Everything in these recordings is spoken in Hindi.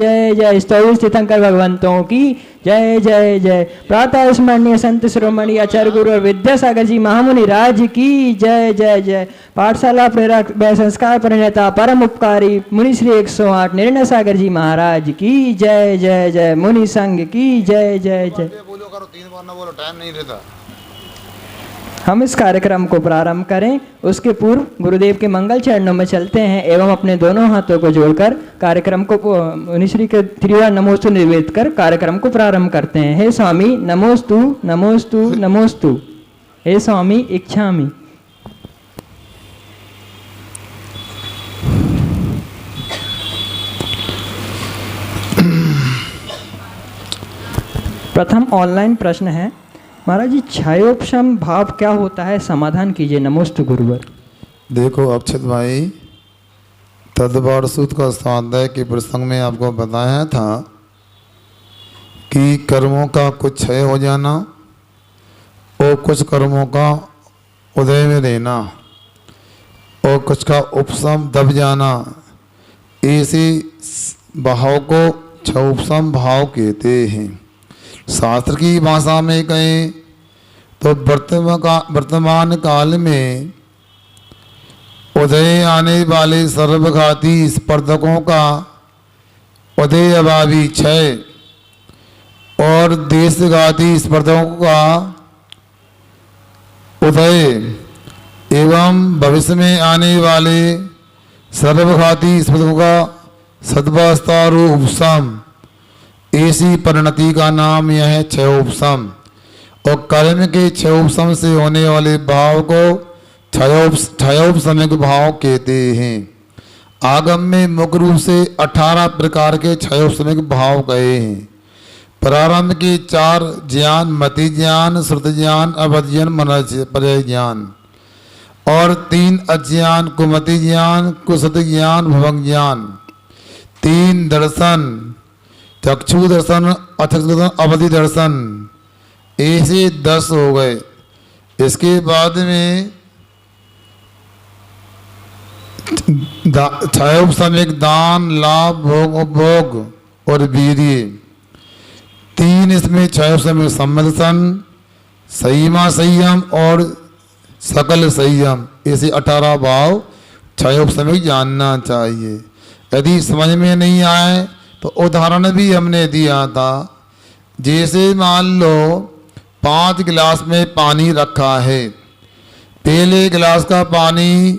जय जय। स्तोत्र तीर्थंकर भगवंतों की जय जय जय। प्रातः स्मरणीय संत शिरोमणि आचार्य गुरु और विद्यासागर जी महामुनि राज की जय जय जय। पाठशाला प्रेरक व संस्कार प्रणेता परम उपकारी मुनि श्री 108 निर्णय सागर जी महाराज की जय जय जय। मुनि संघ की जय जय जय। बोलो करो, 3 बार ना बोलो, टाइम नहीं रहता। हम इस कार्यक्रम को प्रारंभ करें उसके पूर्व गुरुदेव के मंगल चरणों में चलते हैं एवं अपने दोनों हाथों को जोड़कर कार्यक्रम को मुनिश्री के त्रिवार नमोस्तु निवेद कर कार्यक्रम को प्रारंभ करते हैं। हे स्वामी नमोस्तु नमोस्तु नमोस्तु। हे स्वामी इच्छामि। प्रथम ऑनलाइन प्रश्न है, महाराज जी क्षयोपशम भाव क्या होता है, समाधान कीजिए। नमोस्तु गुरुवर। देखो अक्षत भाई, तदबार सूत्र का स्वाध्याय के प्रसंग में आपको बताया था कि कर्मों का कुछ क्षय हो जाना और कुछ कर्मों का उदय में रहना और कुछ का उपशम दब जाना, ऐसे भाव को क्षयोपशम भाव कहते हैं। शास्त्र की भाषा में कहें तो वर्तमान काल में उदय आने वाले सर्वघाती स्पर्धकों का उदय अभावी क्षय और देशघाती स्पर्धकों का उदय एवं भविष्य में आने वाले सर्वघाती स्पर्धकों का सद्भास्तारू उपशम, ऐसी परिणति का नाम यह है क्षयोपशम। और कर्म के क्षयोपशम से होने वाले भाव को क्षयोपशमिक भाव कहते हैं। आगम में मुख्य रूप से 18 प्रकार के क्षयोपशमिक भाव गए हैं। प्रारंभ के 4 ज्ञान, मति ज्ञान, श्रुति ज्ञान, अवध ज्ञान, मनोपर्य ज्ञान, और 3 अज्ञान, कुमति ज्ञान, कुसुति ज्ञान, भवग ज्ञान, 3 दर्शन, चक्षु दर्शन, अचक्षु दर्शन, अवधि दर्शन, ऐसे 10 हो गए। इसके बाद में क्षयोपशमिक दान, लाभ, भोग, उपभोग और वीर्य, 3 इसमें क्षयोपशमिक सम्मदर्शन, संयमा संयम और सकल संयम, ऐसे 18 भाव क्षयोपशमिक जानना चाहिए। यदि समझ में नहीं आए तो उदाहरण भी हमने दिया था। जैसे मान लो 5 गिलास में पानी रखा है। पहले गिलास का पानी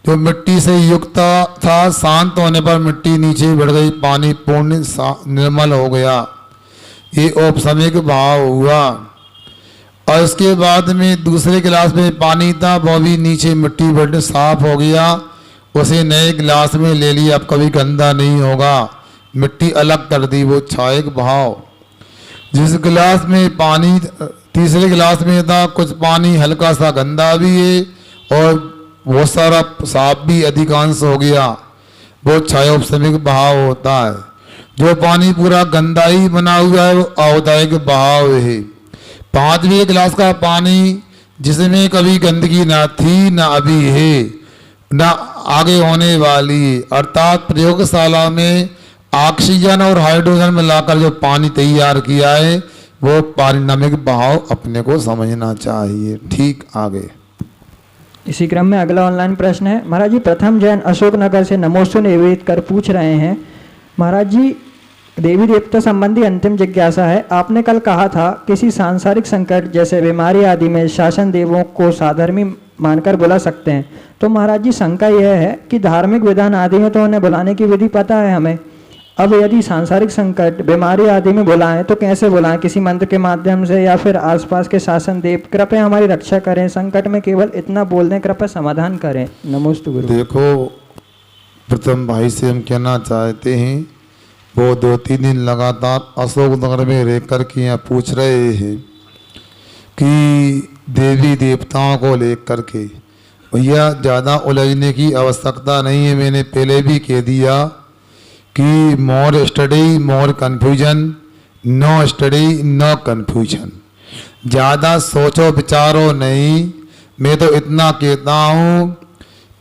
जो मिट्टी से युक्त था, शांत होने पर मिट्टी नीचे बढ़ गई, पानी पूर्ण निर्मल हो गया, ये औपशमिक भाव हुआ। और इसके बाद में दूसरे गिलास में पानी था, वो भी नीचे मिट्टी बढ़ने साफ हो गया, उसे नए गिलास में ले लिया, अब कभी गंदा नहीं होगा, मिट्टी अलग कर दी, वो क्षयिक भाव। जिस गिलास में पानी तीसरे गिलास में था, कुछ पानी हल्का सा गंदा भी है और बहुत सारा साफ भी अधिकांश हो गया, वो क्षयोपशमिक भाव होता है। जो पानी पूरा गंदा ही बना हुआ है वो औदायिक भाव है। 5वें गिलास का पानी जिसमें कभी गंदगी ना थी, ना अभी है, ना आगे होने वाली, अर्थात प्रयोगशाला में ऑक्सीजन और हाइड्रोजन मिलाकर जो पानी तैयार किया है, वो पारिणामिक भाव अपने को समझना चाहिए। ठीक, आगे। इसी क्रम में अगला ऑनलाइन प्रश्न है, महाराज जी प्रथम जैन अशोकनगर से नमोस्तु निवेदित कर पूछ रहे हैं, महाराज जी देवी देवता संबंधी अंतिम जिज्ञासा है। आपने कल कहा था किसी सांसारिक संकट जैसे बीमारी आदि में शासन देवों को साधर्मी मानकर बुला सकते हैं, तो महाराज जी शंका यह है कि धार्मिक विधान आदि में तो उन्हें बुलाने की विधि पता है हमें, अब यदि सांसारिक संकट बीमारी आदि में बुलाएं तो कैसे बुलाएं, किसी मंत्र के माध्यम से या फिर आसपास के शासन देव कृपया हमारी रक्षा करें, संकट में केवल इतना बोल दें, कृपया समाधान करें। नमोस्तु गुरु। देखो, प्रथम भाई से हम कहना चाहते हैं, वो 2-3 दिन लगातार अशोकनगर में रह कर के यहाँ पूछ रहे हैं कि देवी देवताओं को लेकर के, भैया ज़्यादा उलझने की आवश्यकता नहीं है। मैंने पहले भी कह दिया कि more study more confusion, no study no confusion. ज़्यादा सोचो विचारो नहीं। मैं तो इतना कहता हूँ,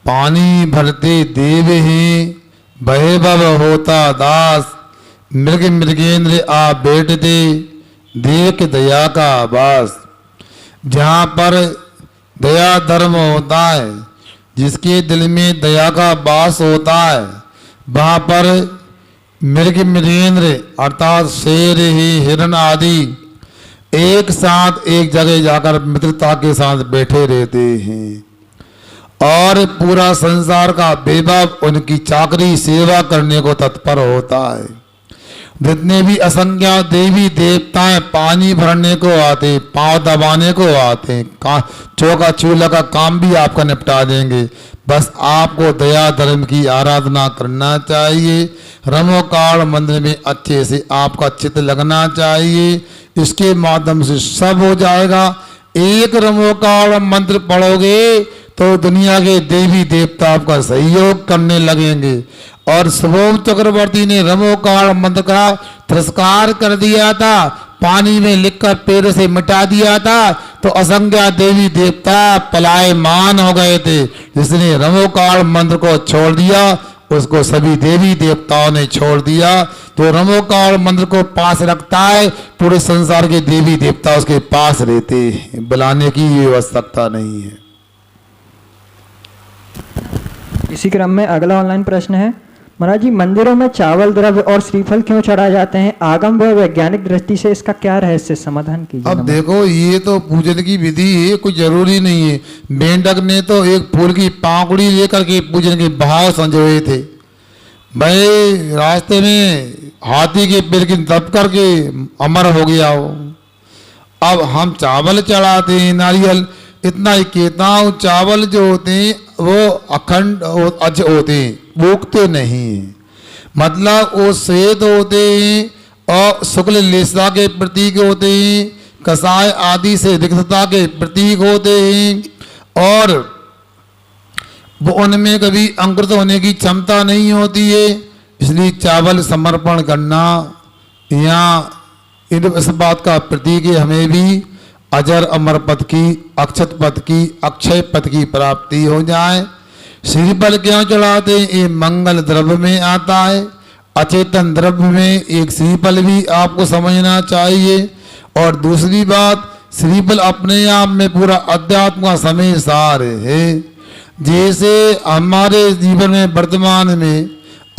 पानी भरते देव हैं, वैभव होता दास, मृग मृगेंद्र आप बैठते देख दया का आवास। जहाँ पर दया धर्म होता है, जिसके दिल में दया का वास होता है, वहाँ पर मृग मृगेंद्र अर्थात शेर ही हिरण आदि एक साथ एक जगह जाकर मित्रता के साथ बैठे रहते हैं और पूरा संसार का वैभव उनकी चाकरी सेवा करने को तत्पर होता है। जितने भी असंख्य देवी देवताएं पानी भरने को आते, पांव दबाने को आते, चौका चूल्हा का काम भी आपका निपटा देंगे। बस आपको दया धर्म की आराधना करना चाहिए। रमोकाल मंदिर में अच्छे से आपका चित्त लगना चाहिए, इसके माध्यम से सब हो जाएगा। एक रमोकाल मंत्र पढ़ोगे तो दुनिया के देवी देवता आपका सहयोग करने लगेंगे। और शुभम चक्रवर्ती ने रमोकाल मंत्र का तिरस्कार कर दिया था, पानी में लिखकर पैर से मिटा दिया था, तो असंख्य देवी देवता पलायमान हो गए थे। जिसने रमोकाल मंत्र को छोड़ दिया उसको सभी देवी देवताओं ने छोड़ दिया। तो रमोकाल मंत्र को पास रखता है, पूरे संसार के देवी देवता उसके पास रहते हैं, बुलाने की ये आवश्यकता नहीं है। इसी क्रम में अगला ऑनलाइन प्रश्न है, महाराज जी मंदिरों में चावल द्रव्य और श्रीफल क्यों चढ़ाए जाते हैं? आगम व वैज्ञानिक दृष्टि से इसका क्या रहस्य, समाधान कीजिए। अब देखो, ये तो पूजन की विधि है, कुछ जरूरी नहीं है। मेंढक ने तो एक फूल की पांखुड़ी लेकर के पूजन के भाव संजोए थे। भाई रास्ते में हाथी के पैर की दब करके अमर हो गया हो। अब हम चावल चढ़ाते हैं, नारियल, इतना ही कहता हूँ, चावल जो होते हैं वो अखंड अज होते हैं, उगते नहीं हैं। मतलब वो श्वेत होते हैं और शुक्ल लेसा के प्रतीक होते हैं, कसाय आदि से रिक्तता के प्रतीक होते हैं और वो उनमें कभी अंकुरित होने की क्षमता नहीं होती है। इसलिए चावल समर्पण करना या इस बात का प्रतीक है, हमें भी अजर अमर पद की, अक्षत पद की, अक्षय पद की प्राप्ति हो जाए। श्रीफल क्यों चढ़ाते हैं? ये मंगल द्रव्य में आता है। अचेतन द्रव्य में एक श्रीफल भी आपको समझना चाहिए। और दूसरी बात, श्रीफल अपने आप में पूरा अध्यात्म का समय सार है। जैसे हमारे जीवन में वर्तमान में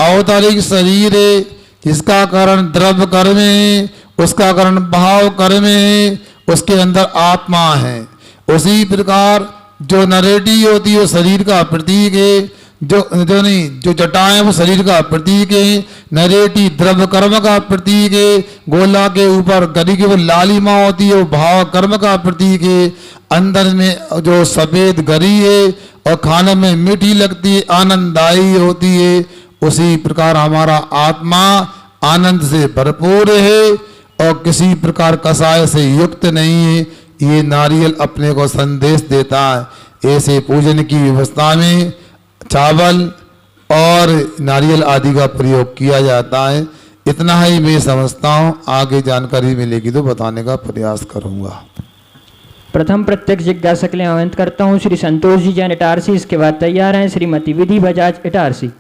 अवतारिक शरीर है, जिसका कारण द्रव्य कर्म है, उसका कारण भाव कर्म है, उसके अंदर आत्मा है। उसी प्रकार जो नरेटी होती है वो शरीर का प्रतीक है, जो जटाएं वो शरीर का प्रतीक है। नरेटी द्रव्य कर्म का प्रतीक है। गोला के ऊपर गरी की वो लालिमा होती है वो भाव कर्म का प्रतीक है। अंदर में जो सफेद गरी है और खाने में मीठी लगती है, आनंददायी होती है। उसी प्रकार हमारा आत्मा आनंद से भरपूर है और किसी प्रकार कसाय से युक्त नहीं है। ये नारियल अपने को संदेश देता है। ऐसे पूजन की व्यवस्था में चावल और नारियल आदि का प्रयोग किया जाता है। इतना ही मैं समझता हूँ, आगे जानकारी मिलेगी तो बताने का प्रयास करूँगा। प्रथम प्रत्यक्ष जिज्ञासा के लिए आमंत्रित करता हूँ श्री संतोष जी जैन इटारसी। इसके बाद तैयार हैं श्रीमती विधि बजाज इटारसी।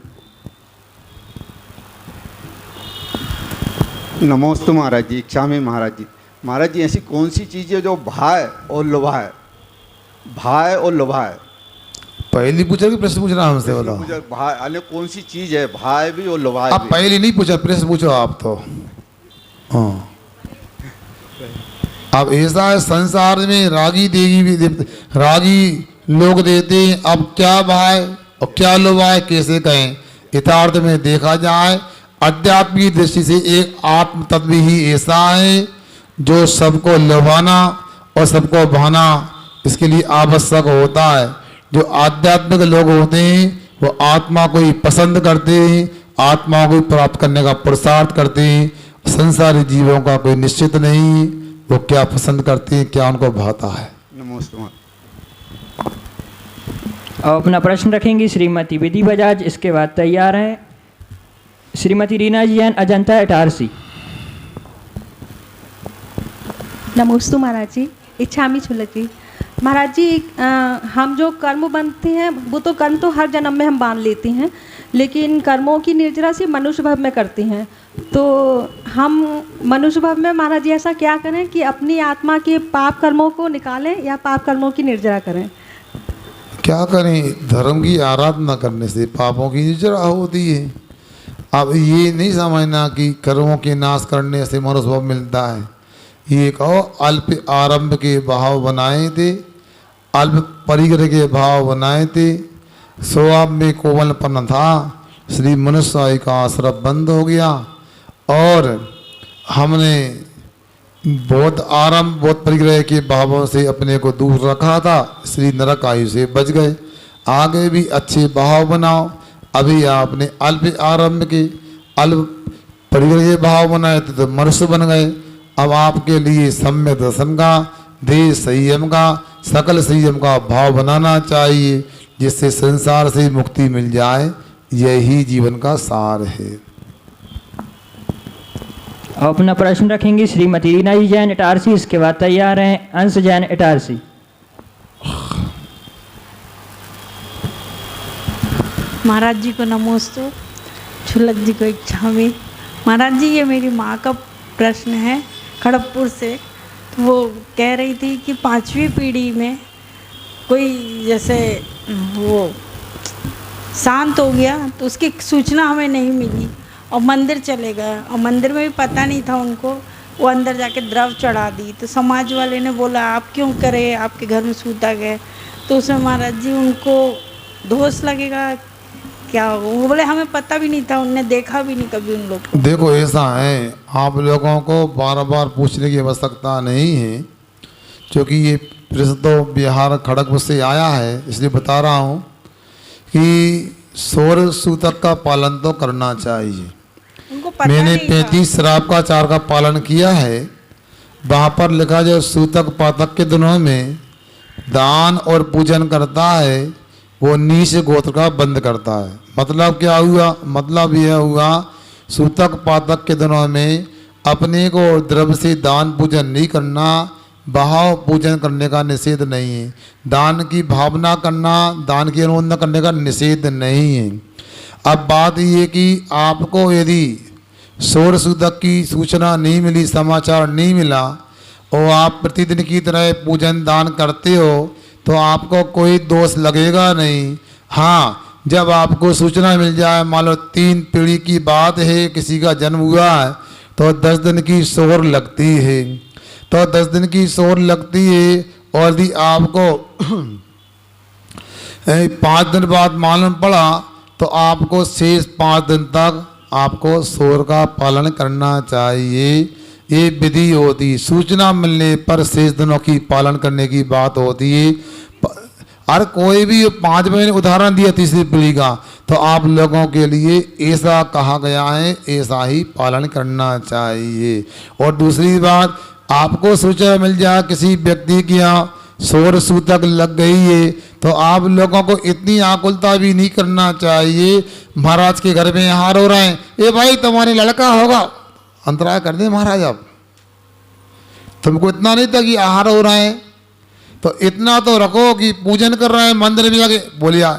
नमोस्तु महाराज जी। इच्छा में महाराज जी, महाराज जी ऐसी कौन सी चीज़ है जो भाए और लुभाए, भाए और लुभाए? पहली पूछा कि प्रश्न पूछ रहा हमसे? बोलो भाई, अरे कौन सी चीज़ है भाए भी और लुभाए आप भी? पहले नहीं पूछा, प्रश्न पूछो आप तो। हाँ, अब ऐसा है संसार में रागी रागी लोग देते हैं। अब क्या भाई और क्या लुभाए कैसे कहें? यथार्थ में देखा जाए, अध्यात्मिक दृष्टि से एक आत्म तत्व ही ऐसा है जो सबको लुभाना और सबको भाना इसके लिए आवश्यक होता है। जो आध्यात्मिक लोग होते हैं वो आत्मा को ही पसंद करते हैं, आत्मा को ही प्राप्त करने का पुरुषार्थ करते हैं। संसारी जीवों का कोई निश्चित नहीं, वो क्या पसंद करते हैं, क्या उनको भाता है। नमस्ते। अब अपना प्रश्न रखेंगी श्रीमती विधि बजाज। इसके बाद तैयार हैं श्रीमती रीना जी जैन अजंता इटारसी। नमोस्तु महाराज जी। इच्छामी छुलक जी। महाराज जी हम जो कर्म बनते हैं वो तो कर्म तो हर जन्म में हम बांध लेते हैं, लेकिन कर्मों की निर्जरा सिर्फ मनुष्य भव में करती हैं। तो हम मनुष्य भव में महाराज जी ऐसा क्या करें कि अपनी आत्मा के पाप कर्मों को निकालें या पाप कर्मों की निर्जरा करें? क्या करें, धर्म की आराधना करने से पापों की निर्जरा होती है। अब ये नहीं समझना कि कर्मों के नाश करने से मनुष्य भाव मिलता है। ये कहो अल्प आरंभ के भाव बनाए थे, अल्प परिग्रह के भाव बनाए थे, स्वभाव में कोमलपन था, श्री मनुष्य का आश्रम बंद हो गया और हमने बहुत आरंभ बहुत परिग्रह के भावों से अपने को दूर रखा था, श्री नरक आयु से बच गए। आगे भी अच्छे भाव बनाओ। अभी आपने अल्प आरंभ के अल्प परिग्रह के भाव बनाए थे तो मनुष्य बन गए। अब आपके लिए सम्यक दर्शन का, देह संयम का, सकल संयम का भाव बनाना चाहिए, जिससे संसार से मुक्ति मिल जाए। यही जीवन का सार है। अपना प्रश्न रखेंगी श्रीमती रीना जी जैन इटारसी। इसके बाद तैयार हैं अंश जैन इटारसी। महाराज जी को नमोस्तु, छुलक जी को इच्छा में। महाराज जी, ये मेरी माँ का प्रश्न है खड़गपुर से। तो वो कह रही थी कि 5वीं पीढ़ी में कोई जैसे वो शांत हो गया तो उसकी सूचना हमें नहीं मिली और मंदिर चले गए और मंदिर में भी पता नहीं था उनको, वो अंदर जाके द्रव चढ़ा दी। तो समाज वाले ने बोला आप क्यों करे, आपके घर में सूता गए। तो उसमें महाराज जी उनको दोष लगेगा क्या? वो बोले हमें पता भी नहीं था, उनने देखा भी नहीं कभी उन लोग को। देखो ऐसा है, आप लोगों को बार बार पूछने की आवश्यकता नहीं है, क्योंकि ये प्रश्न तो बिहार खड़गपुर से आया है, इसलिए बता रहा हूँ कि सौर सूतक का पालन तो करना चाहिए। उनको पता मैंने नहीं था। 35 श्राप का 4 का पालन किया है। वहाँ पर लिखा जो सूतक पातक के दिनों में दान और पूजन करता है वो नीच गोत्र का बंद करता है। मतलब क्या हुआ? मतलब यह हुआ सूतक पातक के दिनों में अपने को द्रव्य से दान पूजन नहीं करना, भाव पूजन करने का निषेध नहीं है। दान की भावना करना, दान की अनुमोदन करने का निषेध नहीं है। अब बात ये कि आपको यदि सौर सूतक की सूचना नहीं मिली, समाचार नहीं मिला और आप प्रतिदिन की तरह पूजन दान करते हो तो आपको कोई दोष लगेगा नहीं। हाँ, जब आपको सूचना मिल जाए, मान लो 3 पीढ़ी की बात है, किसी का जन्म हुआ है तो 10 दिन की सोर लगती है। तो 10 दिन की सोर लगती है और यदि आपको 5 दिन बाद मालूम पड़ा तो आपको शेष 5 दिन तक आपको सोर का पालन करना चाहिए। ये विधि होती। सूचना मिलने पर शेष दिनों की पालन करने की बात होती है। और कोई भी 5 महीने उदाहरण दिया तीसरी पीढ़ी का, तो आप लोगों के लिए ऐसा कहा गया है, ऐसा ही पालन करना चाहिए। और दूसरी बात, आपको सूचना मिल जाए किसी व्यक्ति की यहाँ सौर सूतक लग गई है तो आप लोगों को इतनी आकुलता भी नहीं करना चाहिए। महाराज के घर में हार हो रहे हैं, ए भाई तुम्हारे लड़का होगा, अंतराय कर दे महाराज। अब तुमको इतना नहीं था कि आहार हो रहे हैं, तो इतना तो रखो कि पूजन कर रहे हैं मंदिर में जाके। बोलिया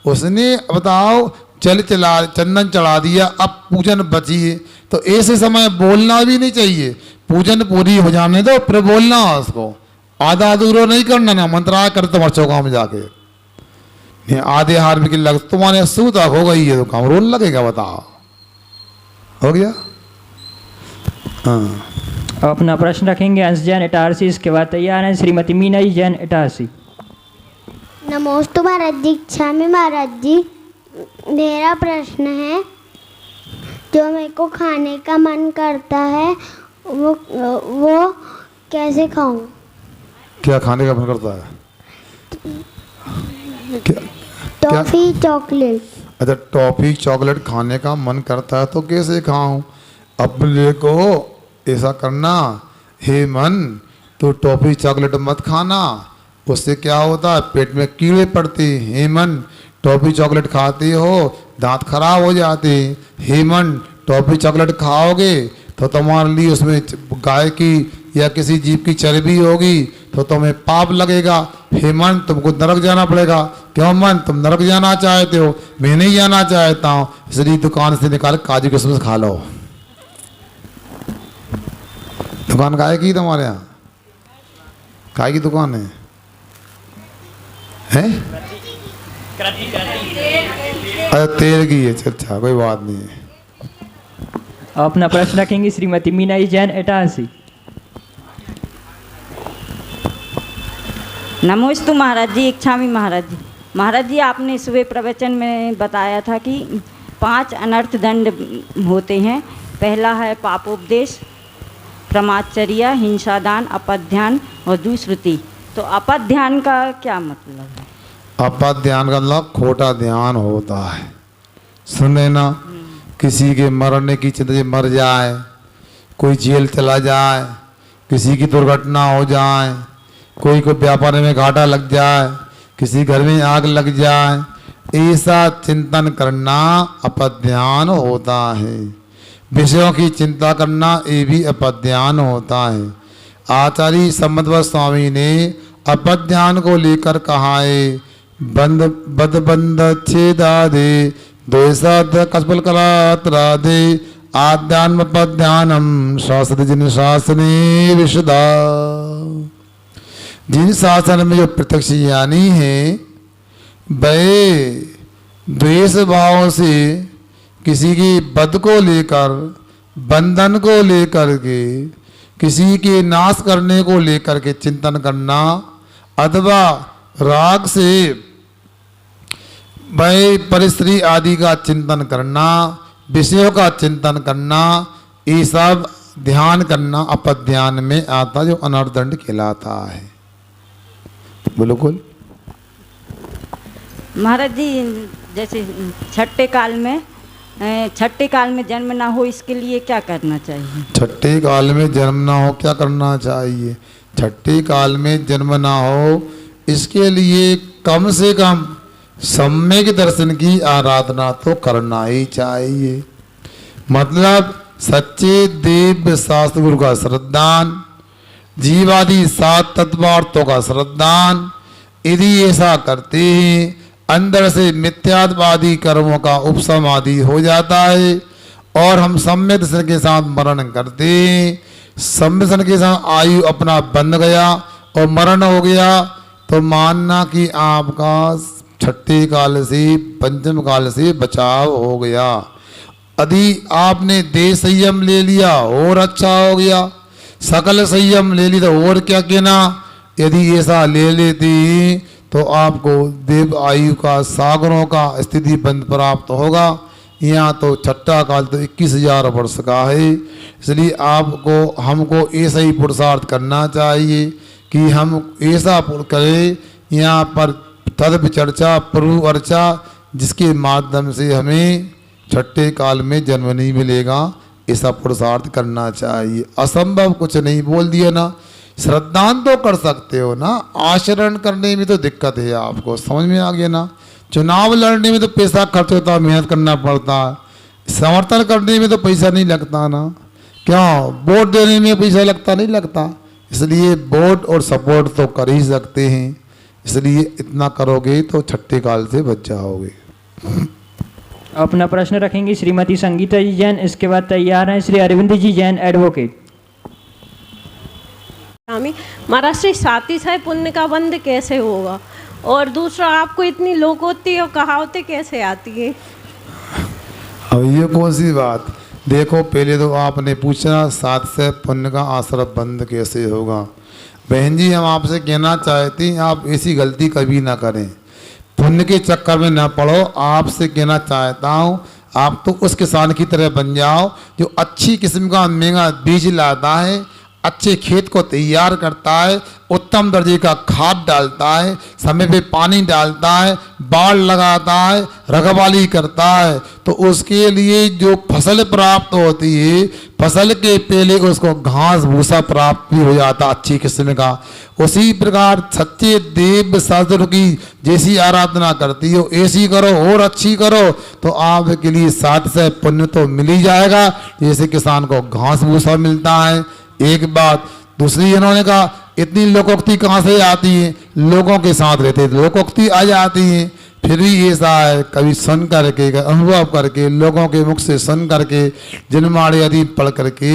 उसने बताओ चंदन चढ़ा दिया, अब पूजन बची है, तो ऐसे समय बोलना भी नहीं चाहिए। पूजन पूरी हो जाने दो फिर बोलना उसको, आधा अधूरा नहीं करना ना। मंत्रालय कर तुम्हारे चौका में जाके आधे हार में लग तुम्हारे सूतक हो गई है तो काम रोल लगेगा, बताओ। हो गया? हाँ। अब अपना प्रश्न रखेंगे अंश जैन इटारसी। इसके बाद तैयार हैं श्रीमती मीना जी जैन इटारसी। नमोस्तु महाराज जी, क्षमा महाराज जी। मेरा प्रश्न है, जो मेरे को खाने का मन करता है वो कैसे खाऊं? क्या खाने का मन करता है? क्या? Toffee chocolate. अच्छा, टॉफी चॉकलेट खाने का मन करता है तो कैसे खाऊं? अपने को ऐसा करना, हे मन तो टॉफी चॉकलेट मत खाना, उससे क्या होता है पेट में कीड़े पड़ते हैं। हे मन टॉफी चॉकलेट खाते हो दांत खराब हो जाते हैं। हे मन टॉफी चॉकलेट खाओगे तो तुम्हारे लिए उसमें गाय की या किसी जीव की चर्बी होगी तो तुम्हें पाप लगेगा। हे मन, तुमको नरक जाना पड़ेगा। क्यों मन, तुम नरक जाना चाहते हो? मैं नहीं जाना चाहता हूँ, इसलिए दुकान से निकाल काजू किशमिश खा लो। दुकान काय की तुम्हारे यहाँ? काय की दुकान है? हैं? अरे तेल की है। अच्छा, कोई बात नहीं है। अपना प्रश्न रखेंगी श्रीमती मीनाई जैन इटारसी। नमोस्तु महाराज जी, इच्छामी महाराज जी। महाराज जी, आपने सुबह प्रवचन में बताया था कि 5 अनर्थ दंड होते हैं। पहला है पापोपदेश, प्रमाचर्या, हिंसादान, अपध्यान और दुष्कृति। तो अपध्यान का क्या मतलब है? अपध्यान का मतलब खोटा ध्यान होता है। सुन लेना, किसी के मरने की चिंता से मर जाए, कोई जेल चला जाए, किसी की दुर्घटना हो जाए, कोई को व्यापार में घाटा लग जाए, किसी घर में आग लग जाए, ऐसा चिंतन करना अपध्यान होता है। विषयों की चिंता करना ये भी अपध्यान होता है। आचार्य सम्मतवत स्वामी ने अपध्यान को लेकर कहा है, बद बंद छेदादे द्वेषाद कस्पल कलात्रादे आध्यात्म पध्यानम शास्त्र जिन शासने विशदा। जिन शासन में जो प्रत्यक्ष ज्ञानी है वह द्वेष भाव से किसी की बद को लेकर, बंधन को लेकर के, किसी के नाश करने को लेकर के चिंतन करना, अथवा राग से वह परिस्त्री आदि का चिंतन करना, विषयों का चिंतन करना, ये सब ध्यान करना अपध्यान में आता, जो अनर्दंड कहलाता है। बिल्कुल महाराज जी, जैसे छठे काल में जन्म ना हो, इसके लिए क्या करना चाहिए? छठे काल में जन्म ना हो क्या करना चाहिए? छठे काल में जन्म ना हो इसके लिए कम से कम सम्यक दर्शन की आराधना तो करना ही चाहिए। मतलब सच्चे देव शास्त्र गुरु का श्रद्धान, जीवादि 7 तत्वार्थों का श्रद्धान, यदि ऐसा करते हैं अंदर से मिथ्यात्वादी कर्मों का उपशम आदि हो जाता है और हम सम्यक दर्शन के साथ मरण करते हैं। सम्यक दर्शन के साथ आयु अपना बंध गया और मरण हो गया तो मानना कि आपका छठे काल से पंचम काल से बचाव हो गया। यदि आपने देह संयम ले लिया और अच्छा हो गया, सकल संयम ले लिया तो और क्या कहना। यदि ऐसा ले लेते तो आपको देव आयु का सागरों का स्थिति बंद प्राप्त होगा। यहाँ तो छठा काल तो 21,000 वर्ष का है। इसलिए आपको हमको ऐसा ही पुरुषार्थ करना चाहिए कि हम ऐसा करें यहाँ पर तद चर्चा प्रभु अर्चा, जिसके माध्यम से हमें छठे काल में जन्म नहीं मिलेगा, ऐसा पुरुषार्थ करना चाहिए। असंभव कुछ नहीं बोल दिया ना। श्रद्धान तो कर सकते हो ना, आचरण करने में तो दिक्कत है। आपको समझ में आ गया ना। चुनाव लड़ने में तो पैसा खर्च होता है, मेहनत करना पड़ता है। समर्थन करने में तो पैसा नहीं लगता ना। क्यों? वोट देने में पैसा लगता नहीं लगता। इसलिए वोट और सपोर्ट तो कर ही सकते हैं। इसलिए इतना करोगे तो छठे काल से बच जाओगे। अपना प्रश्न रखेंगी श्रीमती संगीता जी जैन। इसके बाद तैयार हैं श्री अरविंद जी जैन एडवोकेट। महाराज श्री साथी है पुण्य का बंध कैसे होगा? और दूसरा, आपको इतनी लोकोक्ति और कहावतें कैसे आती है? अब ये कौन सी बात? देखो, पहले तो आपने पूछा साथ से पुण्य का आश्रय बंद कैसे होगा। बहन जी, हम आपसे कहना चाहते हैं आप ऐसी गलती कभी ना करें, पुण्य के चक्कर में ना पड़ो। आपसे कहना चाहता हूँ आप तो उस किसान की तरह बन जाओ जो अच्छी किस्म का महंगा बीज लाता है, अच्छे खेत को तैयार करता है, उत्तम दर्जे का खाद डालता है, समय पे पानी डालता है, बाढ़ लगाता है, रखवाली करता है, तो उसके लिए जो फसल प्राप्त होती है, फसल के पहले उसको घास भूसा प्राप्त भी हो जाता अच्छी किस्म का। उसी प्रकार सच्चे देव शास्त्र की जैसी आराधना करती हो ऐसी करो और अच्छी करो तो आपके लिए 7 से पुण्य तो मिल ही जाएगा। जैसे किसान को घास भूसा मिलता है। एक बात, दूसरी इन्होंने कहा इतनी लोकोक्ति कहाँ से आती है, लोगों के साथ रहते लोकोक्ति आ जाती है। फिर भी ऐसा है कभी सुन करके अनुभव करके लोगों के मुख से सुन करके जिनमाड़े आदि पढ़ करके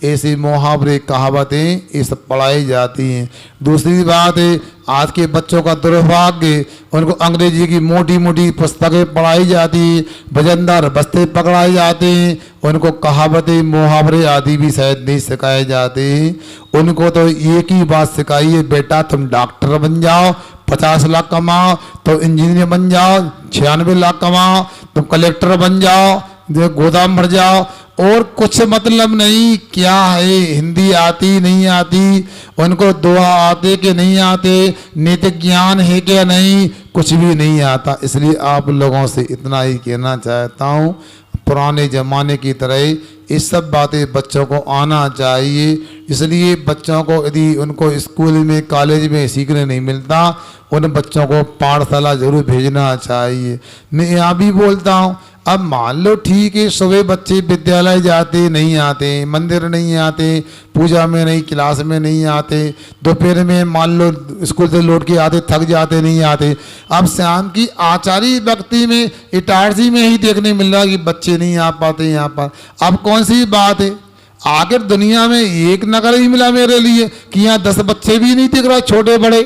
ऐसे मुहावरे कहावतें ये सब पढ़ाई जाती हैं। दूसरी बात है आज के बच्चों का दुर्भाग्य, उनको अंग्रेजी की मोटी मोटी पुस्तकें पढ़ाई जाती हैं, वजनदार बस्ते पकड़ाए जाते हैं, उनको कहावतें मुहावरे आदि भी शायद नहीं सिखाए जाते हैं। उनको तो एक ही बात सिखाई है, बेटा तुम डॉक्टर बन जाओ, 50 लाख कमाओ, तो इंजीनियर बन जाओ, 96 लाख कमाओ, तुम कलेक्टर बन जाओ, गोदाम भर जाओ, और कुछ मतलब नहीं। क्या है, हिंदी आती नहीं आती, उनको दुआ आते कि नहीं आते, नैतिक ज्ञान है क्या नहीं, कुछ भी नहीं आता। इसलिए आप लोगों से इतना ही कहना चाहता हूँ, पुराने ज़माने की तरह ये सब बातें बच्चों को आना चाहिए। इसलिए बच्चों को यदि उनको स्कूल में कॉलेज में सीखने नहीं मिलता, उन बच्चों को पाठशाला जरूर भेजना चाहिए। मैं यहाँ भी बोलता हूँ, अब मान लो ठीक है सुबह बच्चे विद्यालय जाते नहीं आते, मंदिर नहीं आते, पूजा में नहीं, क्लास में नहीं आते, दोपहर में मान लो स्कूल से लौट के आते थक जाते नहीं आते। अब शाम की आचार्य व्यक्ति में इटारसी में ही देखने मिल रहा कि बच्चे नहीं आ पाते यहाँ पर। अब कौन सी बात है, आखिर दुनिया में एक नगर ही मिला मेरे लिए कि यहाँ 10 बच्चे भी नहीं दिख रहा, छोटे बड़े।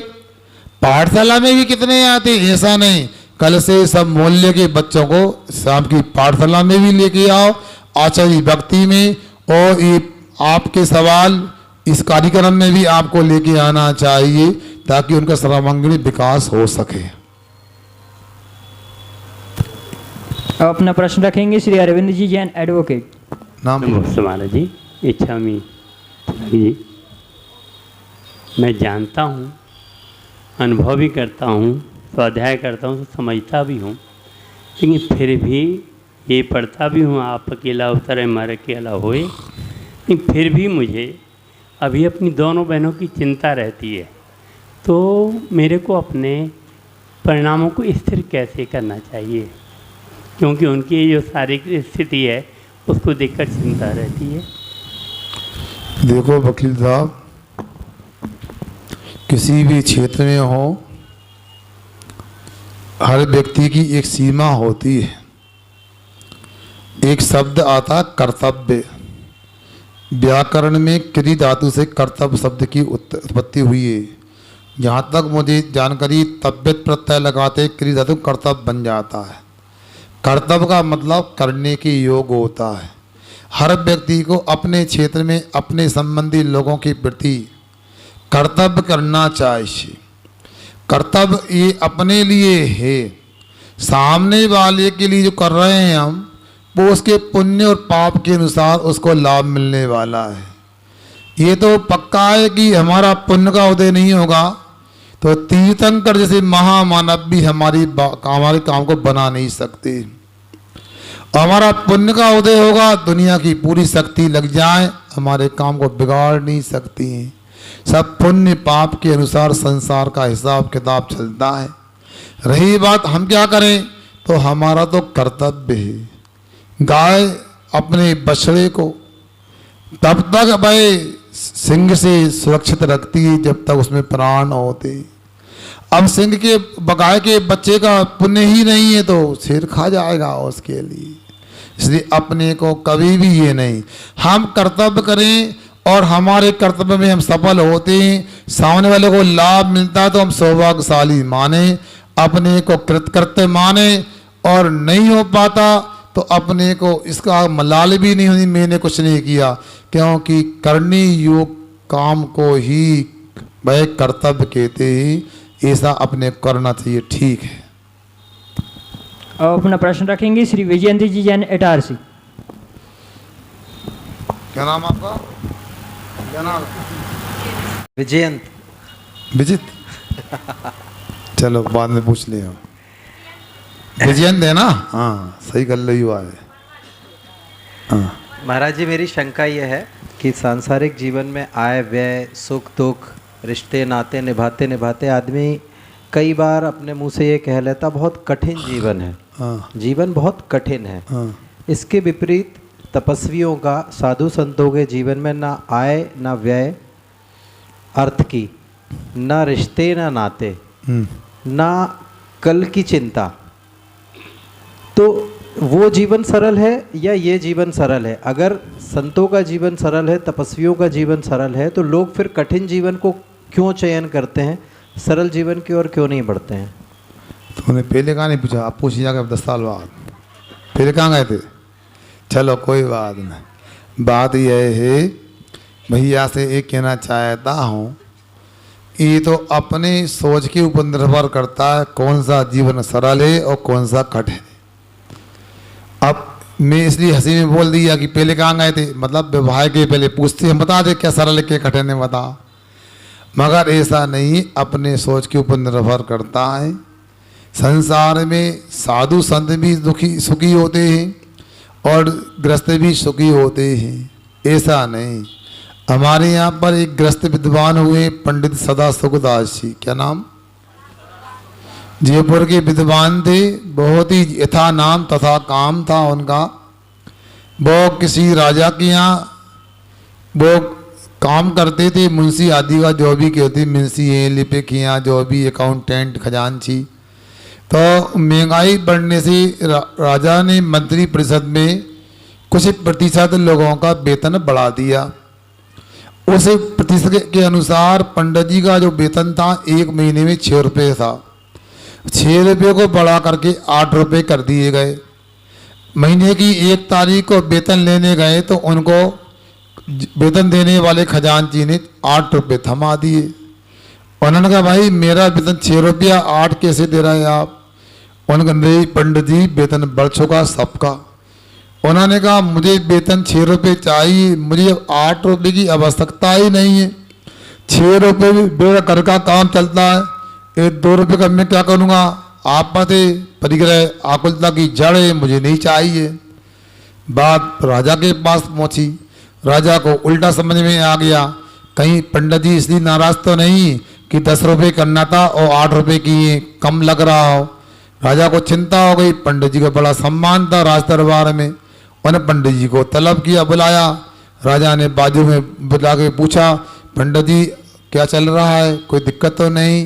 पाठशाला में भी कितने आते, ऐसा नहीं। कल से सब मोहल्ले के बच्चों को शाम की पाठशाला में भी लेके आओ, आचार्य व्यक्ति में, और ये आपके सवाल इस कार्यक्रम में भी आपको लेके आना चाहिए ताकि उनका सर्वांगीण विकास हो सके। अब अपना प्रश्न रखेंगे श्री अरविंद जी जैन एडवोकेट। नाम नमस्ते महाराज जी, इच्छामी जी। मैं जानता हूँ, अनुभव भी करता हूँ, स्वाध्याय करता हूँ, तो समझता भी हूँ, लेकिन फिर भी ये पढ़ता भी हूँ, आप अकेला उतरे मर अकेला होए, लेकिन फिर भी मुझे अभी अपनी दोनों बहनों की चिंता रहती है। तो मेरे को अपने परिणामों को स्थिर कैसे करना चाहिए, क्योंकि उनकी जो शारीरिक स्थिति है उसको देखकर चिंता रहती है। देखो वकील साहब, किसी भी क्षेत्र में हो, हर व्यक्ति की एक सीमा होती है। एक शब्द आता कर्तव्य, व्याकरण में क्रि धातु से कर्तव्य शब्द की उत्पत्ति हुई है। जहाँ तक मुझे जानकारी, तब्यत प्रत्यय लगाते क्रि धातु कर्तव्य बन जाता है। कर्तव्य का मतलब करने के योग होता है। हर व्यक्ति को अपने क्षेत्र में अपने संबंधी लोगों के प्रति कर्तव्य करना चाहिए। कर्तव्य ये अपने लिए है, सामने वाले के लिए जो कर रहे हैं हम, वो उसके पुण्य और पाप के अनुसार उसको लाभ मिलने वाला है। ये तो पक्का है कि हमारा पुण्य का उदय नहीं होगा तो तीर्थंकर जैसे महामानव भी हमारे काम को बना नहीं सकते। हमारा पुण्य का उदय होगा, दुनिया की पूरी शक्ति लग जाए, हमारे काम को बिगाड़ नहीं सकती हैं। सब पुण्य पाप के अनुसार संसार का हिसाब किताब चलता है। रही बात हम क्या करें, तो हमारा तो कर्तव्य है। गाय अपने बछड़े को तब तक भाई सिंह से सुरक्षित रखती है जब तक उसमें प्राण होते। अब सिंह के गाय के बच्चे का पुण्य ही नहीं है तो शेर खा जाएगा उसके लिए। इसलिए अपने को कभी भी ये नहीं, हम कर्तव्य करें और हमारे कर्तव्य में हम सफल होते हैं, सामने वाले को लाभ मिलता है तो हम सौभाग्यशाली माने, अपने को कृतकृत्य माने, और नहीं हो पाता तो अपने को इसका मलाल भी नहीं होनी मैंने कुछ नहीं किया, क्योंकि करने योग काम को ही वह कर्तव्य कहते हैं। ऐसा अपने करना चाहिए। ठीक है। अब अपना प्रश्न रखेंगे श्री विजयेंद्र जी जैन इटारसी। क्या नाम आपका? क्या नाम? विजयंत। विजित चलो बाद में पूछ लिया। विजयंत है ना? हाँ सही कर ली हुआ है। हाँ महाराज जी, मेरी शंका यह है कि सांसारिक जीवन में आय व्यय सुख दुख रिश्ते नाते निभाते निभाते आदमी कई बार अपने मुंह से ये कह लेता बहुत कठिन जीवन है। हाँ जीवन बहुत कठिन है। हाँ इसके विपरीत तपस्वियों का, साधु संतों के जीवन में ना आय ना व्यय अर्थ की, ना रिश्ते ना नाते, ना कल की चिंता, तो वो जीवन सरल है या ये जीवन सरल है? अगर संतों का जीवन सरल है, तपस्वियों का जीवन सरल है, तो लोग फिर कठिन जीवन को क्यों चयन करते हैं, सरल जीवन की ओर क्यों नहीं बढ़ते हैं? तुमने पहले कहाँ नहीं पूछा? आप पूछ लिया 10 साल बाद, पहले कहाँ गए थे? चलो कोई बात नहीं। बात यह है, भैया से एक कहना चाहता हूँ, ये तो अपने सोच के ऊपर निर्भर करता है कौन सा जीवन सरल है और कौन सा कठिन है। अब मैं इसलिए हंसी में बोल दिया कि पहले कहाँ गए थे, मतलब विवाह के पहले पूछते हम बता दे क्या सरल है क्या कठिन है बता, मगर ऐसा नहीं, अपने सोच के ऊपर निर्भर करता है। संसार में साधु संत भी सुखी होते हैं और गृहस्थ भी सुखी होते हैं, ऐसा नहीं। हमारे यहाँ पर एक गृहस्थ विद्वान हुए पंडित सदा सुखदास जी, क्या नाम, जयपुर के विद्वान थे, बहुत ही यथा नाम तथा काम था उनका। वो किसी राजा के यहाँ वो काम करते थे, मुंशी आदि का जो भी कहते, मुंशी है, लिपिक यहाँ जो भी, अकाउंटेंट, खजांची। तो महंगाई बढ़ने से राजा ने मंत्री परिषद में कुछ प्रतिशत लोगों का वेतन बढ़ा दिया। उस प्रतिशत के अनुसार पंडित जी का जो वेतन था 1 महीने में 6 रुपये था, 6 रुपये को बढ़ा करके 8 रुपये कर दिए गए। महीने की 1 तारीख को वेतन लेने गए तो उनको वेतन देने वाले खजांची ने 8 रुपये थमा दिए। उन्होंने कहा भाई मेरा वेतन 6 रुपया 8 कैसे दे रहे हैं आप? उन्होंने कहा नहीं पंडित जी वेतन बढ़ चुका सबका। उन्होंने कहा मुझे वेतन 6 रुपये चाहिए, मुझे 8 रुपये की आवश्यकता ही नहीं है, 6 रुपये भी मेरा घर का काम चलता है, 1-2 रुपये का मैं क्या करूँगा? आप पते परिग्रह आकुलता की जड़ है, मुझे नहीं चाहिए। बात राजा के पास पहुँची, राजा को उल्टा समझ में आ गया, कहीं पंडित जी इसलिए नाराज तो नहीं कि 10 रुपये करना था और 8 रुपये की कम लग रहा हो। राजा को चिंता हो गई, पंडित जी का बड़ा सम्मान था राज दरबार में। उन्होंने पंडित जी को तलब किया, बुलाया। राजा ने बाजू में बुला के पूछा, पंडित जी क्या चल रहा है, कोई दिक्कत तो नहीं?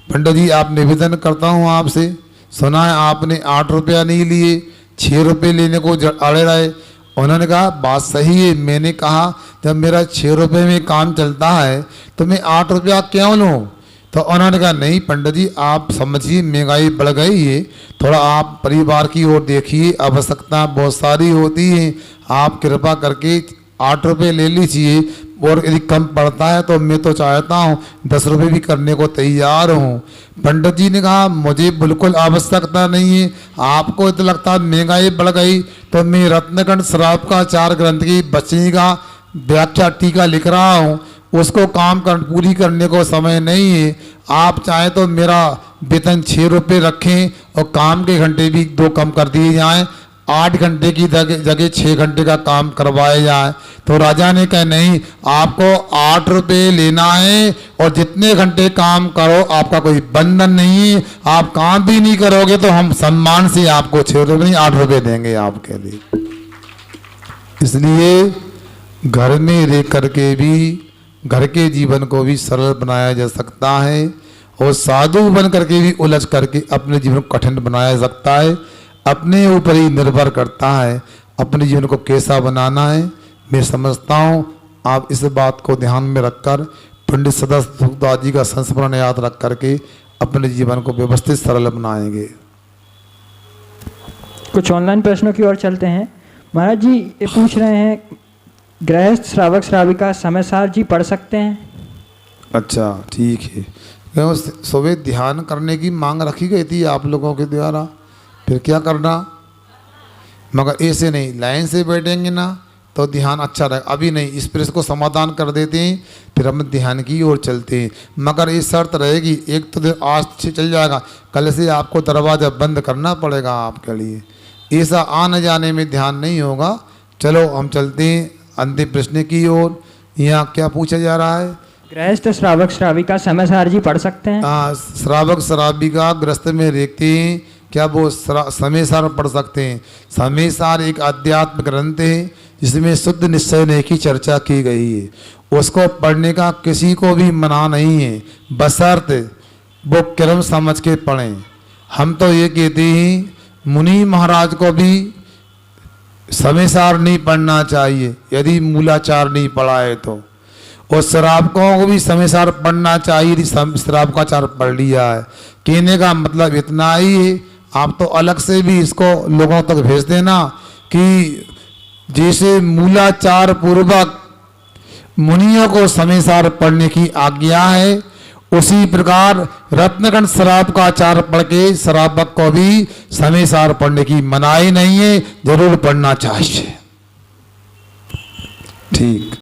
पंडित जी आप निवेदन करता हूँ आपसे, सुना है आपने 8 रुपया नहीं लिए, 6 रुपये लेने को अड़े रहे। उन्होंने कहा बात सही है, मैंने कहा जब मेरा 6 रुपये में काम चलता है तो मैं 8 रुपया क्यों लूँ? तो उन्होंने कहा नहीं पंडित जी आप समझिए महंगाई बढ़ गई है, थोड़ा आप परिवार की ओर देखिए, आवश्यकता बहुत सारी होती है, आप कृपा करके 8 रुपये ले लीजिए, और यदि कम पड़ता है तो मैं तो चाहता हूँ 10 रुपये भी करने को तैयार हूँ। पंडित जी ने कहा मुझे बिल्कुल आवश्यकता नहीं है, आपको इतना लगता है महंगाई बढ़ गई तो मैं रत्नखंड श्राप का 4 ग्रंथ की बचनी का व्याख्या टीका लिख रहा हूँ, उसको पूरी करने को समय नहीं है। आप चाहें तो मेरा वेतन 6 रुपये रखें और काम के घंटे भी 2 कम कर दिए जाएं, 8 घंटे की जगह 6 घंटे का काम करवाया जाए। तो राजा ने कहा नहीं आपको 8 रुपये लेना है और जितने घंटे काम करो आपका कोई बंधन नहीं है, आप काम भी नहीं करोगे तो हम सम्मान से आपको 6 रुपये नहीं 8 रुपये देंगे आपके लिए। इसलिए घर में रह करके भी घर के जीवन को भी सरल बनाया जा सकता है और साधु बन करके भी उलझ करके अपने जीवन को कठिन बनाया जा सकता है। अपने ऊपर ही निर्भर करता है अपने जीवन को कैसा बनाना है। मैं समझता हूँ आप इस बात को ध्यान में रखकर पंडित सदा सुखदास जी का संस्मरण याद रख करके अपने जीवन को व्यवस्थित सरल बनाएंगे। कुछ ऑनलाइन प्रश्नों की ओर चलते हैं। महाराज जी ये पूछ रहे हैं गृहस्थ श्रावक श्राविका समय सार जी पढ़ सकते हैं? अच्छा ठीक है, क्यों सुबह ध्यान करने की मांग रखी गई थी आप लोगों के द्वारा, फिर क्या करना, मगर ऐसे नहीं लाइन से बैठेंगे ना तो ध्यान अच्छा रहेगा। अभी नहीं, इस प्रश्न को समाधान कर देते हैं फिर हम ध्यान की ओर चलते हैं, मगर ये शर्त रहेगी एक तो आज से चल जाएगा, कल से आपको दरवाज़ा बंद करना पड़ेगा आपके लिए, ऐसा आने जाने में ध्यान नहीं होगा। चलो हम चलते हैं अंतिम प्रश्न की ओर। यहाँ क्या पूछा जा रहा है? गृहस्थ श्रावक श्राविका समय सार जी पढ़ सकते हैं? श्रावक श्राविका गृहस्थ में रहते हैं, क्या वो समय सार पढ़ सकते हैं? समय सार एक आध्यात्मिक ग्रंथ है, जिसमें शुद्ध निश्चय ने की चर्चा की गई है उसको पढ़ने का किसी को भी मना नहीं है, बशर्ते वो क्रम समझ के पढ़ें। हम तो ये कहते हैं मुनि महाराज को भी समय-सार नहीं पढ़ना चाहिए यदि मूलाचार नहीं पढ़ा है तो, और श्रावकों को भी समय-सार पढ़ना चाहिए यदि श्रावकाचार पढ़ लिया है। कहने का मतलब इतना ही है, आप तो अलग से भी इसको लोगों तक भेज देना कि जैसे मूलाचार पूर्वक मुनियों को समय-सार पढ़ने की आज्ञा है, उसी प्रकार रत्नगण श्राप का आचार पढ़ के श्रावक को भी समय-सार पढ़ने की मनाही नहीं है, जरूर पढ़ना चाहिए। ठीक।